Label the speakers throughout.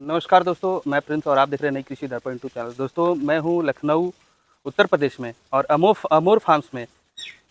Speaker 1: नमस्कार दोस्तों, मैं प्रिंस और आप देख रहे हैं नई कृषि दर्पण यूट्यूब चैनल। दोस्तों, मैं हूं लखनऊ, उत्तर प्रदेश में और अमोर फार्म्स में।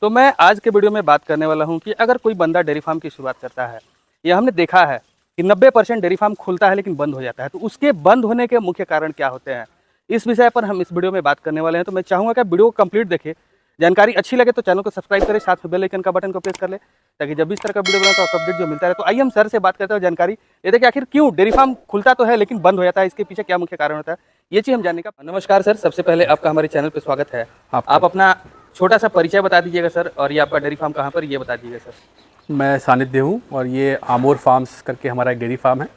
Speaker 1: तो मैं आज के वीडियो में बात करने वाला हूं कि अगर कोई बंदा डेयरी फार्म की शुरुआत करता है, या हमने देखा है कि 90% डेयरी फार्म खुलता है लेकिन बंद हो जाता है, तो उसके बंद होने के मुख्य कारण क्या होते हैं, इस विषय पर हम इस वीडियो में बात करने वाले हैं। तो मैं चाहूँगा कि आप वीडियो को कंप्लीट देखें। जानकारी अच्छी लगे तो चैनल को सब्सक्राइब करें, साथ में बेल आइकन का बटन को प्रेस कर ले, ताकि जब भी इस तरह का वीडियो बनाओ तो आपको अपडेट जो मिलता है। तो आइए हम सर से बात करते हैं जानकारी। ये देखिए, आखिर क्यों डेयरी फार्म खुलता तो है लेकिन बंद हो जाता है, इसके पीछे क्या मुख्य कारण होता है, ये चीज़ हम जानने का। नमस्कार सर, सबसे पहले आपका हमारे चैनल पर स्वागत है। आप अपना छोटा सा परिचय बता दीजिएगा सर, और ये आपका डेयरी फार्म कहाँ पर, ये बता दीजिएगा सर।
Speaker 2: मैं सानिध्य हूँ और ये आमोर फार्म्स करके हमारा एक डेयरी फार्म है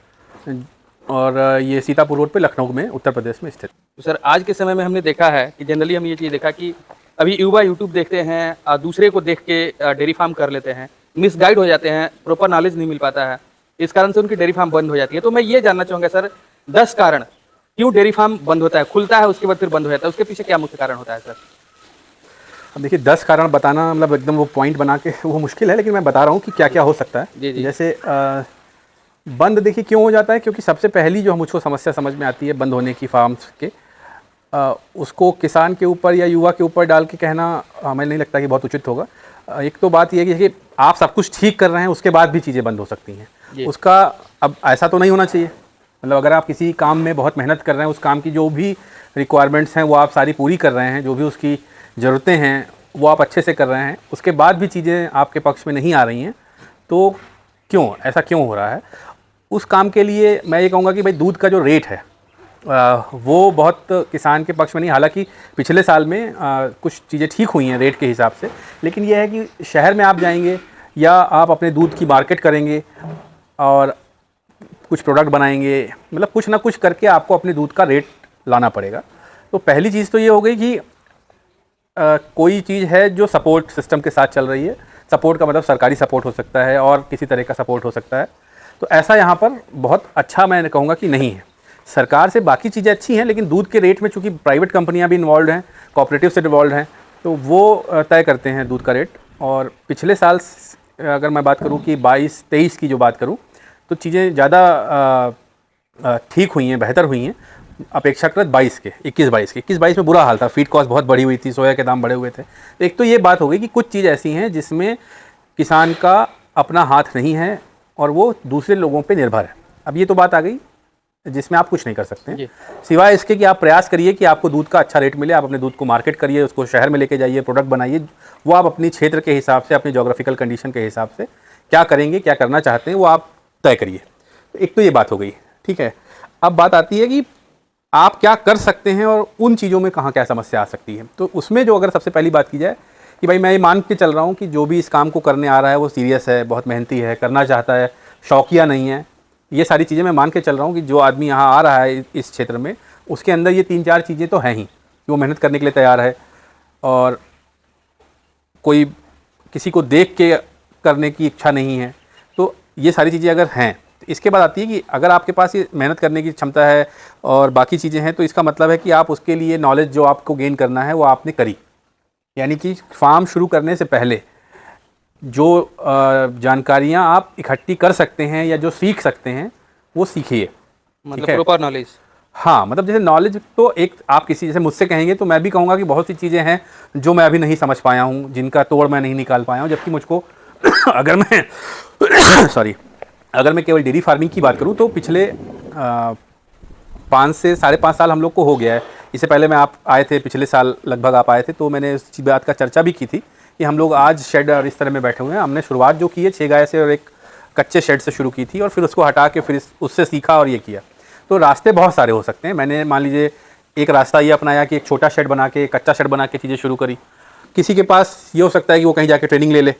Speaker 2: और ये सीतापुर रोड पे लखनऊ में उत्तर प्रदेश में स्थित।
Speaker 1: तो सर, आज के समय में हमने देखा है कि जनरली हम ये चीज़ देखा कि अभी युवा यूट्यूब देखते हैं, दूसरे को देख के डेयरी फार्म कर लेते हैं, मिसगाइड हो जाते हैं, प्रॉपर नॉलेज नहीं मिल पाता है, इस कारण से उनकी डेयरी फार्म बंद हो जाती है। तो मैं ये जानना चाहूँगा सर, 10 कारण क्यों डेयरी फार्म बंद होता है, खुलता है उसके बाद फिर बंद हो जाता है, उसके पीछे क्या मुख्य कारण होता है सर?
Speaker 2: अब देखिए 10 कारण बताना मतलब एकदम वो पॉइंट बना के वो मुश्किल है, लेकिन मैं बता रहा हूँ कि क्या क्या हो सकता है।
Speaker 1: जी जी।
Speaker 2: जैसे बंद देखिए क्यों हो जाता है, क्योंकि सबसे पहली जो मुझको समस्या समझ में आती है बंद होने की फार्म्स के, उसको किसान के ऊपर या युवा के ऊपर डाल के कहना हमें नहीं लगता कि बहुत उचित होगा। एक तो बात यह है कि आप सब कुछ ठीक कर रहे हैं, उसके बाद भी चीज़ें बंद हो सकती हैं। उसका अब ऐसा तो नहीं होना चाहिए। मतलब अगर आप किसी काम में बहुत मेहनत कर रहे हैं, उस काम की जो भी रिक्वायरमेंट्स हैं वो आप सारी पूरी कर रहे हैं, जो भी उसकी ज़रूरतें हैं वो आप अच्छे से कर रहे हैं, उसके बाद भी चीज़ें आपके पक्ष में नहीं आ रही हैं, तो क्यों ऐसा क्यों हो रहा है? उस काम के लिए मैं ये कहूँगा कि भाई दूध का जो रेट है वो बहुत किसान के पक्ष में नहीं। हालांकि पिछले साल में कुछ चीज़ें ठीक हुई हैं रेट के हिसाब से, लेकिन यह है कि शहर में आप जाएंगे या आप अपने दूध की मार्केट करेंगे और कुछ प्रोडक्ट बनाएंगे, मतलब कुछ ना कुछ करके आपको अपने दूध का रेट लाना पड़ेगा। तो पहली चीज़ तो ये हो गई कि कोई चीज़ है जो सपोर्ट सिस्टम के साथ चल रही है। सपोर्ट का मतलब सरकारी सपोर्ट हो सकता है और किसी तरह का सपोर्ट हो सकता है। तो ऐसा यहाँ पर बहुत अच्छा मैं कहूँगा कि नहीं है। सरकार से बाकी चीज़ें अच्छी हैं, लेकिन दूध के रेट में चूँकि प्राइवेट कंपनियाँ भी इन्वॉल्व हैं, कोऑपरेटिव से इन्वॉल्व हैं, तो वो तय करते हैं दूध का रेट। और पिछले साल अगर मैं बात करूँ कि 22-23 की जो बात करूँ, तो चीज़ें ज़्यादा ठीक हुई हैं, बेहतर हुई हैं अपेक्षाकृत 21-22 में बुरा हाल था। फीड कॉस्ट बहुत बढ़ी हुई थी, सोया के दाम बढ़े हुए थे। एक तो ये बात हो गई कि कुछ चीज़ ऐसी हैं जिसमें किसान का अपना हाथ नहीं है और वो दूसरे लोगों पे निर्भर है। अब ये तो बात आ गई जिसमें आप कुछ नहीं कर सकते हैं, सिवाय इसके कि आप प्रयास करिए कि आपको दूध का अच्छा रेट मिले। आप अपने दूध को मार्केट करिए, उसको शहर में लेके जाइए, प्रोडक्ट बनाइए। वो आप अपनी क्षेत्र के हिसाब से, अपनी जोग्राफिकल कंडीशन के हिसाब से क्या करेंगे, क्या करना चाहते हैं, वो आप तय करिए। एक तो ये बात हो गई, ठीक है। अब बात आती है कि आप क्या कर सकते हैं और उन चीज़ों में कहाँ क्या समस्या आ सकती है। तो उसमें जो अगर सबसे पहली बात की जाए कि भाई मैं ये मान के चल रहा हूँ कि जो भी इस काम को करने आ रहा है वो सीरियस है, बहुत मेहनती है, करना चाहता है, शौकिया नहीं है। ये सारी चीज़ें मैं मान के चल रहा हूँ कि जो आदमी यहाँ आ रहा है इस क्षेत्र में, उसके अंदर ये 3-4 चीज़ें तो हैं ही कि वो मेहनत करने के लिए तैयार है और कोई किसी को देख के करने की इच्छा नहीं है। तो ये सारी चीज़ें अगर हैं, तो इसके बाद आती है कि अगर आपके पास ये मेहनत करने की क्षमता है और बाकी चीज़ें हैं, तो इसका मतलब है कि आप उसके लिए नॉलेज जो आपको गेन करना है वो आपने करी। यानी कि फार्म शुरू करने से पहले जो जानकारियाँ आप इकट्ठी कर सकते हैं या जो सीख सकते हैं वो सीखिए।
Speaker 1: मतलब प्रॉपर नॉलेज।
Speaker 2: हाँ, मतलब जैसे नॉलेज तो एक आप किसी जैसे मुझसे कहेंगे तो मैं भी कहूँगा कि बहुत सी चीज़ें हैं जो मैं अभी नहीं समझ पाया हूँ, जिनका तोड़ मैं नहीं निकाल पाया हूँ। जबकि मुझको अगर मैं अगर मैं केवल डेयरी फार्मिंग की बात करूँ तो पिछले 5 से 5.5 साल हम लोग को हो गया है। इससे पहले मैं आप आए थे, पिछले साल लगभग आप आए थे, तो मैंने इस बात का चर्चा भी की थी कि हम लोग आज शेड और इस तरह में बैठे हुए हैं। हमने शुरुआत जो की है 6 गाय से और एक कच्चे शेड से शुरू की थी और फिर उसको हटा के फिर उससे सीखा और ये किया। तो रास्ते बहुत सारे हो सकते हैं। मैंने मान लीजिए एक रास्ता ये अपनाया कि एक छोटा शेड बना के, कच्चा शेड बना के चीज़ें शुरू करी। किसी के पास ये हो सकता है कि वो कहीं जाके ट्रेनिंग ले ले,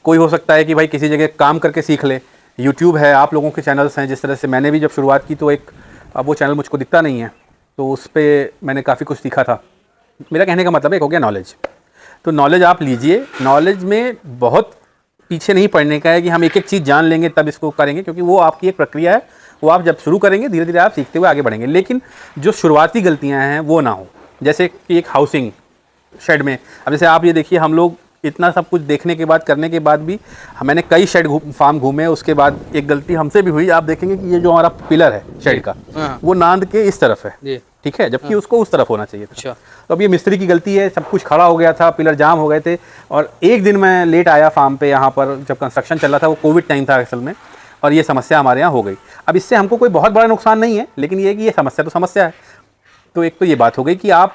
Speaker 2: कोई हो सकता है कि भाई किसी जगह काम करके सीख ले। यूट्यूब है, आप लोगों के चैनल्स हैं, जिस तरह से मैंने भी जब शुरुआत की तो अब वो चैनल मुझको दिखता नहीं है, तो उस पर मैंने काफ़ी कुछ सीखा था। मेरा कहने का मतलब एक हो गया नॉलेज। तो नॉलेज आप लीजिए। नॉलेज में बहुत पीछे नहीं पड़ने का है कि हम एक एक चीज़ जान लेंगे तब इसको करेंगे, क्योंकि वो आपकी एक प्रक्रिया है। वो आप जब शुरू करेंगे धीरे धीरे आप सीखते हुए आगे बढ़ेंगे। लेकिन जो शुरुआती गलतियां हैं वो ना हो। जैसे कि एक हाउसिंग शेड में, अब जैसे आप ये देखिए, हम लोग इतना सब कुछ देखने के बाद, करने के बाद भी मैंने कई शेड फार्म घूमे, उसके बाद एक गलती हमसे भी हुई। आप देखेंगे कि ये जो हमारा पिलर है शेड का, वो नांद के इस तरफ है, ठीक है, जबकि उसको उस तरफ होना चाहिए था।
Speaker 1: अच्छा।
Speaker 2: तो अब ये मिस्त्री की गलती है, सब कुछ खड़ा हो गया था, पिलर जाम हो गए थे। और एक दिन मैं लेट आया फार्म पे, यहाँ पर जब कंस्ट्रक्शन चल रहा था, वो कोविड टाइम था असल में, और ये समस्या हमारे यहाँ हो गई। अब इससे हमको कोई बहुत बड़ा नुकसान नहीं है, लेकिन ये कि ये समस्या तो समस्या है। तो एक तो ये बात हो गई कि आप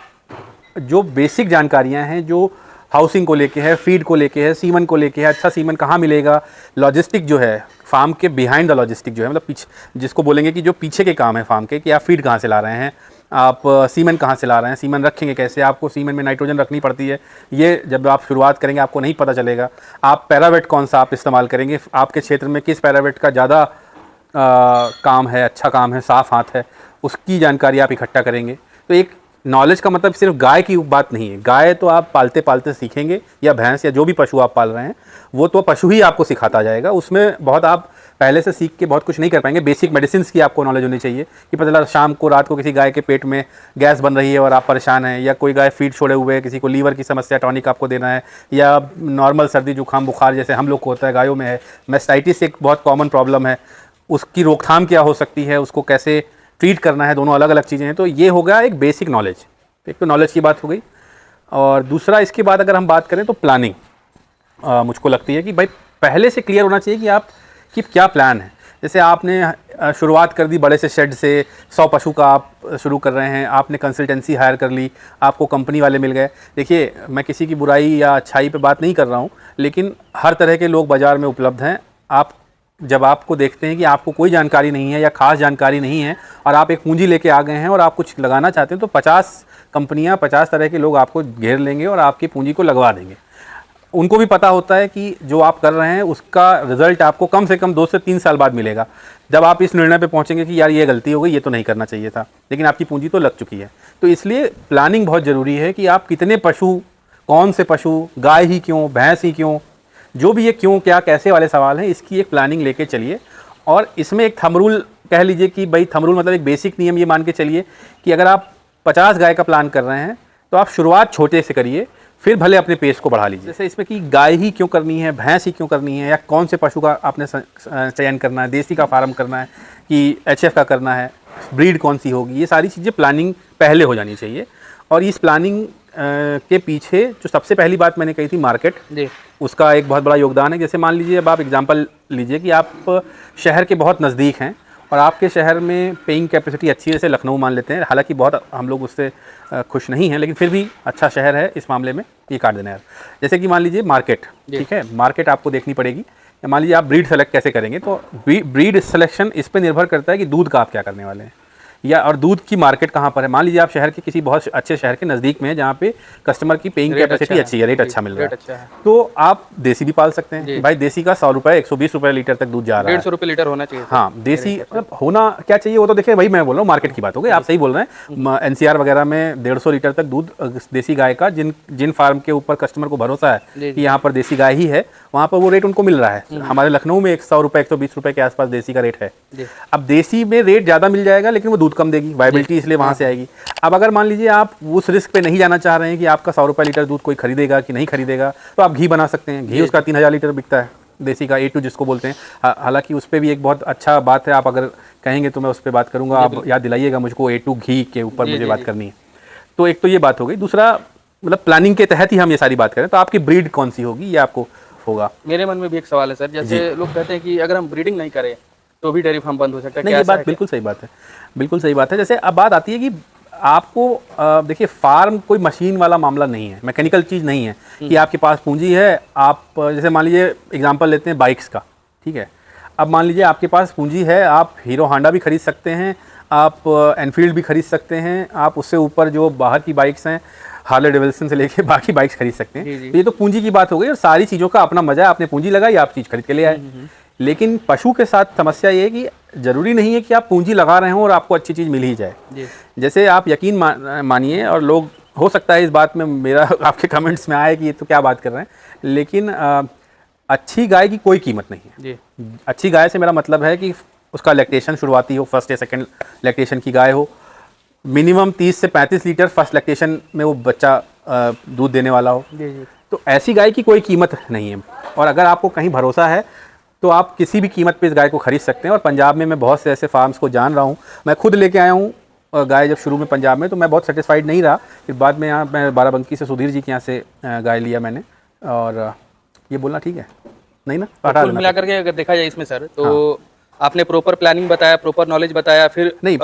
Speaker 2: जो बेसिक जानकारियाँ हैं, जो हाउसिंग को लेके है, फीड को लेके है, सीमन को लेके है, अच्छा सीमन कहाँ मिलेगा, लॉजिस्टिक जो है फार्म के बिहाइंड द लॉजिस्टिक जो है, मतलब पीछे जिसको बोलेंगे कि जो पीछे के काम है फार्म के, कि आप फीड कहाँ से ला रहे हैं, आप सीमन कहाँ से ला रहे हैं, सीमन रखेंगे कैसे, आपको सीमन में नाइट्रोजन रखनी पड़ती है, ये जब आप शुरुआत करेंगे आपको नहीं पता चलेगा। आप पैरावेट कौन सा आप इस्तेमाल करेंगे, आपके क्षेत्र में किस पैरावेट का ज़्यादा काम है, अच्छा काम है, साफ़ हाथ है, उसकी जानकारी आप इकट्ठा करेंगे। तो एक नॉलेज का मतलब सिर्फ गाय की बात नहीं है। गाय तो आप पालते पालते सीखेंगे, या भैंस या जो भी पशु आप पाल रहे हैं, वो तो पशु ही आपको सिखाता जाएगा। उसमें बहुत आप पहले से सीख के बहुत कुछ नहीं कर पाएंगे। बेसिक मेडिसिन की आपको नॉलेज होनी चाहिए कि पता चला शाम को, रात को किसी गाय के पेट में गैस बन रही है और आप परेशान हैं, या कोई गाय फीड छोड़े हुए है, किसी को लीवर की समस्या, टॉनिक आपको देना है, या नॉर्मल सर्दी जुकाम बुखार जैसे हम लोग को होता है, गायों में है। मैस्टाइटिस एक बहुत कॉमन प्रॉब्लम है, उसकी रोकथाम क्या हो सकती है, उसको कैसे ट्रीट करना है, दोनों अलग अलग चीज़ें हैं। तो ये हो गया एक बेसिक नॉलेज। एक तो नॉलेज की बात हो गई, और दूसरा इसके बाद अगर हम बात करें तो प्लानिंग, मुझको लगती है कि भाई पहले से क्लियर होना चाहिए कि आप कि क्या प्लान है। जैसे आपने शुरुआत कर दी बड़े से शेड से, 100 पशु का आप शुरू कर रहे हैं, आपने कंसल्टेंसी हायर कर ली, आपको कंपनी वाले मिल गए। देखिए, मैं किसी की बुराई या अच्छाई पे बात नहीं कर रहा हूँ, लेकिन हर तरह के लोग बाज़ार में उपलब्ध हैं। आप जब आपको देखते हैं कि आपको कोई जानकारी नहीं है या ख़ास जानकारी नहीं है, और आप एक पूंजी लेके आ गए हैं और आप कुछ लगाना चाहते हैं, तो 50 कंपनियां, 50 तरह के लोग आपको घेर लेंगे और आपकी पूंजी को लगवा देंगे। उनको भी पता होता है कि जो आप कर रहे हैं उसका रिजल्ट आपको कम से कम 2 से 3 साल बाद मिलेगा। जब आप इस निर्णय पे पहुंचेंगे कि यार ये गलती हो गई, ये तो नहीं करना चाहिए था, लेकिन आपकी पूंजी तो लग चुकी है। तो इसलिए प्लानिंग बहुत ज़रूरी है कि आप कितने पशु, कौन से पशु, गाय ही क्यों, भैंस ही क्यों, जो भी ये क्यों, क्या, कैसे वाले सवाल हैं, इसकी एक प्लानिंग लेके चलिए। और इसमें एक थंब रूल कह लीजिए कि भाई थंब रूल मतलब एक बेसिक नियम ये मान के चलिए कि अगर आप 50 गाय का प्लान कर रहे हैं तो आप शुरुआत छोटे से करिए, फिर भले अपने पेस को बढ़ा लीजिए। जैसे इसमें कि गाय ही क्यों करनी है, भैंस ही क्यों करनी है, या कौन से पशु का आपने चयन करना है, देसी का फार्म करना है कि HF का करना है, ब्रीड कौन सी होगी, ये सारी चीज़ें प्लानिंग पहले हो जानी चाहिए। और इस प्लानिंग के पीछे जो सबसे पहली बात मैंने कही थी, मार्केट, उसका एक बहुत बड़ा योगदान है। जैसे मान लीजिए, अब आप एग्जांपल लीजिए कि आप शहर के बहुत नज़दीक हैं और आपके शहर में पेइंग कैपेसिटी अच्छी है, जैसे लखनऊ मान लेते हैं, हालांकि बहुत हम लोग उससे खुश नहीं हैं, लेकिन फिर भी अच्छा शहर है इस मामले में, ये काट देना है। जैसे कि मान लीजिए मार्केट, ठीक है, मार्केट आपको देखनी पड़ेगी। मान लीजिए आप ब्रीड सेलेक्ट कैसे करेंगे, तो ब्रीड सिलेक्शन इस पर निर्भर करता है कि दूध का आप क्या करने वाले हैं, या और दूध की मार्केट कहाँ पर है। मान लीजिए आप शहर के किसी बहुत अच्छे शहर के नज़दीक में है, जहाँ पे कस्टमर की पेइंग कैपेसिटी अच्छी है, रेट अच्छा मिल रहा है, तो आप देसी भी पाल सकते हैं। भाई देसी का 100 रुपये, 120 रुपये लीटर तक दूध जा रहा है,
Speaker 1: 150 रुपये लीटर होना चाहिए।
Speaker 2: हाँ, देसी मतलब होना क्या चाहिए वो तो देखिए, भाई मैं बोल रहा हूँ मार्केट की बात हो गई, आप सही बोल रहे हैं। NCR वगैरह में 150 लीटर तक दूध देसी गाय का, जिन फार्म के ऊपर कस्टमर को भरोसा है कि यहाँ पर देसी गाय ही है, वहाँ पर वो रेट उनको मिल रहा है। हमारे लखनऊ में 100 रुपये, 120 रुपये के आसपास देसी का रेट है। अब देसी में रेट ज़्यादा मिल जाएगा, लेकिन वो दूध कम देगी, वायबिलिटी इसलिए वहाँ से आएगी। अब अगर मान लीजिए आप उस रिस्क पे नहीं जाना चाह रहे हैं कि आपका 100 रुपये लीटर दूध कोई खरीदेगा कि नहीं खरीदेगा, तो आप घी बना सकते हैं। घी उसका 3000 लीटर बिकता है, देसी का A2 जिसको बोलते हैं। हालांकि उस पर भी एक बहुत अच्छा बात है, आप अगर कहेंगे तो मैं उस पर बात करूँगा, आप याद दिलाइएगा मुझको, A2 घी के ऊपर मुझे बात करनी है। तो एक तो ये बात हो गई। दूसरा, मतलब प्लानिंग के तहत ही हम ये सारी बात करें, तो आपकी ब्रीड कौन सी होगी ये आपको होगा।
Speaker 1: मेरे मन में भी एक सवाल है सर, जैसे लोग कहते हैं कि अगर हम ब्रीडिंग नहीं करें तो भी डेयरी फार्म बंद हो सकता है।
Speaker 2: नहीं, ये बात बिल्कुल सही बात है, बिल्कुल सही बात है। जैसे अब बात आती है कि आपको देखिए, फार्म कोई मशीन वाला मामला नहीं है, मैकेनिकल चीज़ नहीं है कि आपके पास पूंजी है। आप जैसे मान लीजिए एग्जांपल लेते हैं बाइक्स का, ठीक है। अब मान लीजिए आपके पास पूंजी है, आप हीरो होंडा भी खरीद सकते हैं, आप एनफील्ड भी खरीद सकते हैं, आप उससे ऊपर जो बाहर की बाइक्स हैं, हार्ले डेविल्सन से लेके बाकी बाइक्स खरीद सकते हैं। तो ये तो पूंजी की बात हो गई, और सारी चीज़ों का अपना मजा है। आपने पूंजी लगाई, आप चीज़ खरीद के ले आए। लेकिन पशु के साथ समस्या ये है कि ज़रूरी नहीं है कि आप पूंजी लगा रहे हो और आपको अच्छी चीज़ मिल ही जाए। जैसे आप यकीन मानिए, और लोग हो सकता है इस बात में मेरा आपके कमेंट्स में आए कि ये तो क्या बात कर रहे हैं, लेकिन अच्छी गाय की कोई कीमत नहीं है। अच्छी गाय से मेरा मतलब है कि उसका लैक्टेशन शुरुआती हो, फर्स्ट या सेकंड लैक्टेशन की गाय हो, मिनिमम 30 से 35 लीटर फर्स्ट लैक्टेशन में वो बच्चा दूध देने वाला हो। तो ऐसी गाय की कोई कीमत नहीं है, और अगर आपको कहीं भरोसा है तो आप किसी भी कीमत पे इस गाय को खरीद सकते हैं। और पंजाब में मैं बहुत से ऐसे फार्म्स को जान रहा हूँ, मैं खुद लेके आया हूँ गाय जब शुरू में पंजाब में, तो मैं बहुत सेटिस्फाइड नहीं रहा। फिर बाद में यहाँ मैं बाराबंकी से सुधीर जी के यहाँ से गाय लिया मैंने। और ये बोलना ठीक है नहीं ना,
Speaker 1: तो कुल मिलाकर के अगर देखा जाए इसमें सर, तो आपने प्रॉपर प्लानिंग बताया, प्रॉपर नॉलेज बताया, फिर
Speaker 2: नहीं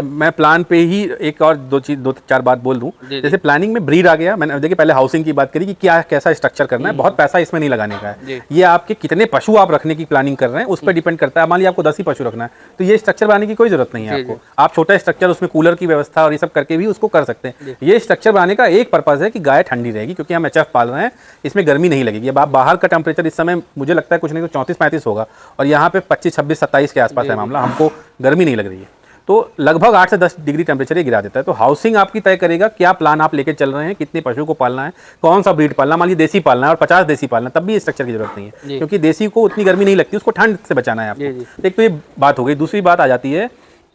Speaker 2: मैं प्लान पे ही एक और दो चार बात बोल दूं। जैसे प्लानिंग में ब्रीड आ गया, मैंने देखिए पहले हाउसिंग की बात करी कि क्या कैसा स्ट्रक्चर करना है, बहुत पैसा इसमें नहीं लगाने का है। ये आपके कितने पशु आप रखने की प्लानिंग कर रहे हैं उस पर डिपेंड करता है। मान लीजिए आपको 10 ही पशु रखना है तो ये स्ट्रक्चर बनाने की कोई जरूरत नहीं है आपको। आप छोटा स्ट्रक्चर उसमें कूलर की व्यवस्था और ये सब करके भी उसको कर सकते हैं। ये स्ट्रक्चर बनाने का एक पर्पज है कि गाय ठंडी रहेगी, क्योंकि हम एचएफ पाल रहे हैं, इसमें गर्मी नहीं लगेगी। अब आप बाहर का टेम्परेचर इस समय मुझे लगता है कुछ नहीं तो 34-35 होगा, और यहाँ पे 25, 26, 27 के आसपास है मामला, हमको गर्मी नहीं लग रही है। तो लगभग 8 से 10 डिग्री टेम्परेचर ये गिरा देता है। तो हाउसिंग आपकी तय करेगा क्या प्लान आप लेके चल रहे हैं, कितने पशु को पालना है, कौन सा ब्रीड पालना। मान लीजिए देसी पालना है और 50 देसी पालना, तब भी स्ट्रक्चर की जरूरत नहीं है, क्योंकि देसी को उतनी गर्मी नहीं लगती, उसको ठंड से बचाना है आपको। एक तो ये बात हो गई। दूसरी बात आ जाती है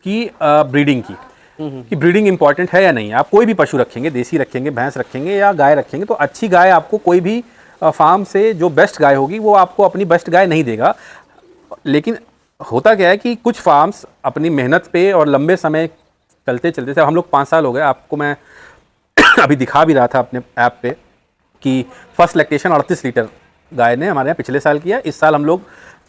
Speaker 2: कि ब्रीडिंग की, कि ब्रीडिंग इंपॉर्टेंट है या नहीं। आप कोई भी पशु रखेंगे, देसी रखेंगे, भैंस रखेंगे या गाय रखेंगे, तो अच्छी गाय आपको कोई भी फार्म से जो बेस्ट गाय होगी वो आपको अपनी बेस्ट गाय नहीं देगा। लेकिन होता क्या है कि कुछ फार्म्स अपनी मेहनत पे और लंबे समय चलते चलते से, हम लोग 5 साल हो गए, आपको मैं अभी दिखा भी रहा था अपने ऐप पे कि फर्स्ट लैक्टेशन 38 लीटर गाय ने हमारे यहाँ पिछले साल किया। इस साल हम लोग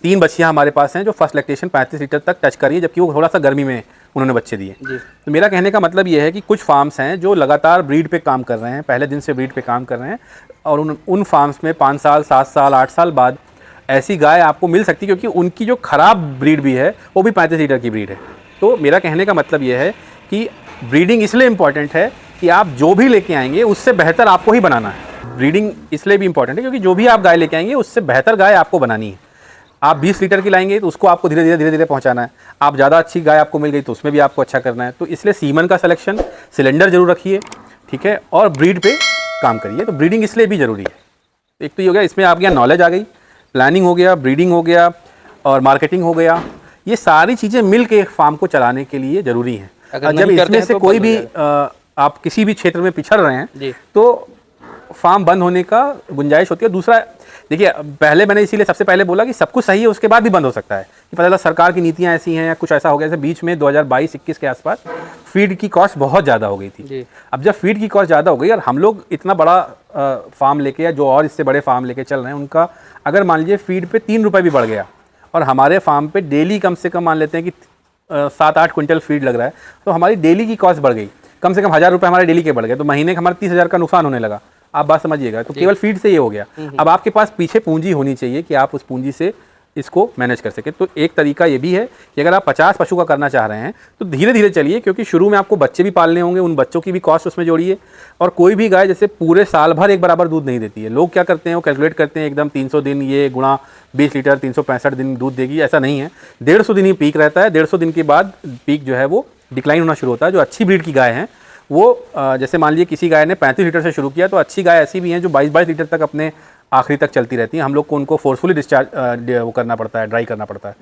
Speaker 2: 3 बच्चियाँ हमारे पास हैं जो फर्स्ट लैक्टेशन 35 लीटर तक टच करी है, जबकि वो थोड़ा सा गर्मी में उन्होंने बच्चे दिए। तो मेरा कहने का मतलब ये है कि कुछ फार्म्स हैं जो लगातार ब्रीड पे काम कर रहे हैं, पहले दिन से ब्रीड पे काम कर रहे हैं, और उन फार्म्स में 5 साल, 7 साल, 8 साल बाद ऐसी गाय आपको मिल सकती है, क्योंकि उनकी जो खराब ब्रीड भी है वो भी 35 लीटर की ब्रीड है। तो मेरा कहने का मतलब ये है कि ब्रीडिंग इसलिए इम्पॉर्टेंट है कि आप जो भी लेके आएंगे उससे बेहतर आपको ही बनाना है। ब्रीडिंग इसलिए भी इम्पॉर्टेंट है क्योंकि जो भी आप गाय लेके आएंगे उससे बेहतर गाय आपको बनानी है। आप 20 लीटर की लाएंगे तो उसको आपको धीरे धीरे पहुंचाना है। आप ज़्यादा अच्छी गाय आपको मिल गई तो उसमें भी आपको अच्छा करना है। तो इसलिए सीमन का सिलेक्शन, सिलेंडर जरूर रखिए, ठीक है, और ब्रीड पे काम करिए। तो ब्रीडिंग इसलिए भी ज़रूरी है। एक तो ये हो गया, इसमें आपके यहाँ नॉलेज आ गई, प्लानिंग हो गया, ब्रीडिंग हो गया और मार्केटिंग हो गया। ये सारी चीज़ें मिल के एक फार्म को चलाने के लिए ज़रूरी हैं। जब इसमें से कोई भी आप किसी भी क्षेत्र में पिछड़ रहे हैं तो फार्म बंद होने का गुंजाइश होती है। दूसरा देखिए, पहले मैंने इसीलिए सबसे पहले बोला कि सब कुछ सही है उसके बाद भी बंद हो सकता है, कि पता चला सरकार की नीतियाँ ऐसी हैं या कुछ ऐसा हो गया। जैसे बीच में 2022-21 के आसपास फीड की कॉस्ट बहुत ज़्यादा हो गई थी। अब जब फीड की कॉस्ट ज़्यादा हो गई और हम लोग इतना बड़ा फार्म लेके या जो और इससे बड़े फार्म लेके चल रहे हैं, उनका अगर मान लीजिए फीड पे 3 रुपये भी बढ़ गया और हमारे फार्म पे डेली कम से कम मान लेते हैं कि 7-8 क्विंटल फीड लग रहा है, तो हमारी डेली की कॉस्ट बढ़ गई, कम से कम 1000 रुपये हमारे डेली के बढ़ गए, तो महीने का हमारा 30,000 का नुकसान होने लगा। आप बात समझिएगा। तो केवल फीड से ये हो गया। अब आपके पास पीछे पूंजी होनी चाहिए कि आप उस पूंजी से इसको मैनेज कर सके। तो एक तरीका ये भी है कि अगर आप 50 पशु का करना चाह रहे हैं तो धीरे धीरे चलिए, क्योंकि शुरू में आपको बच्चे भी पालने होंगे, उन बच्चों की भी कॉस्ट उसमें जोड़िए। और कोई भी गाय जैसे पूरे साल भर एक बराबर दूध नहीं देती है। लोग क्या करते हैं, वो कैलकुलेट करते हैं एकदम 300 दिन ये गुणा 20 लीटर 365 दिन दूध देगी, ऐसा नहीं है। 150 दिन ही पीक रहता है। 150 दिन के बाद पीक जो है वो डिक्लाइन होना शुरू होता है। जो अच्छी ब्रीड की गाय हैं वो जैसे मान लीजिए किसी गाय ने 35 लीटर से शुरू किया, तो अच्छी गाय ऐसी भी हैं जो 22-22 लीटर तक अपने आखिरी तक चलती रहती हैं। हम लोग को उनको फोर्सफुली डिस्चार्ज वो करना पड़ता है, ड्राई करना पड़ता है।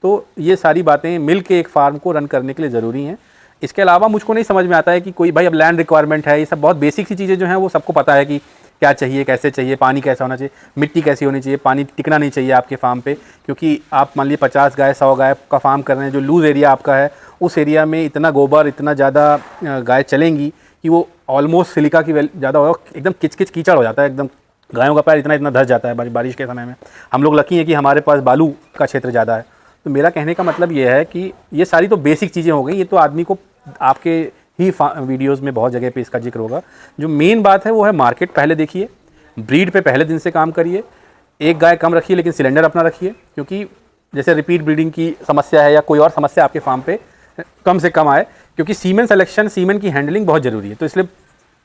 Speaker 2: तो ये सारी बातें मिल के एक फार्म को रन करने के लिए ज़रूरी हैं। इसके अलावा मुझको नहीं समझ में आता है कि कोई भाई अब लैंड रिक्वायरमेंट है, ये सब बहुत बेसिक सी चीज़ें जो हैं वो सबको पता है कि क्या चाहिए, कैसे चाहिए, पानी कैसा होना चाहिए, मिट्टी कैसी होनी चाहिए, पानी टिकना नहीं चाहिए आपके फार्म पे, क्योंकि आप मान लीजिए 50 गाय 100 गाय का फार्म कर रहे हैं, जो लूज़ एरिया आपका है उस एरिया में इतना गोबर, इतना ज़्यादा गाय चलेंगी कि वो ऑलमोस्ट सिलिका की ज़्यादा हो, एकदम किचकिच कीचड़ हो जाता है, एकदम गायों का पैर इतना धस जाता है बारिश के समय में। हम लोग लकी हैं कि हमारे पास बालू का क्षेत्र ज़्यादा है। तो मेरा कहने का मतलब ये है कि ये सारी तो बेसिक चीज़ें हो गई। ये तो आदमी को आपके ही वीडियोज़ में बहुत जगह पे इसका जिक्र होगा। जो मेन बात है वो है मार्केट पहले देखिए, ब्रीड पे पहले दिन से काम करिए, एक गाय कम रखिए लेकिन सिलेंडर अपना रखिए, क्योंकि जैसे रिपीट ब्रीडिंग की समस्या है या कोई और समस्या आपके फार्म पे कम से कम आए, क्योंकि सीमेन सिलेक्शन, सीमेन की हैंडलिंग बहुत ज़रूरी है। तो इसलिए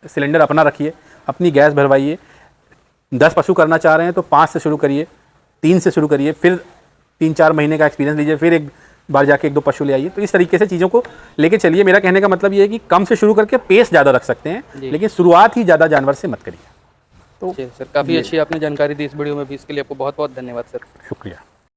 Speaker 2: सिलेंडर अपना रखिए, अपनी गैस भरवाइए। 10 पशु करना चाह रहे हैं तो 5 से शुरू करिए, 3 से शुरू करिए, फिर 3-4 महीने का एक्सपीरियंस लीजिए, फिर एक बार जाके 1-2 पशु ले आइए। तो इस तरीके से चीज़ों को लेके चलिए। मेरा कहने का मतलब ये है कि कम से शुरू करके पेस ज़्यादा रख सकते हैं, लेकिन शुरुआत ही ज़्यादा जानवर से मत करिए। तो
Speaker 1: सर काफ़ी अच्छी आपने जानकारी दी इस वीडियो में भी, इसके लिए आपको बहुत बहुत धन्यवाद सर।
Speaker 2: शुक्रिया।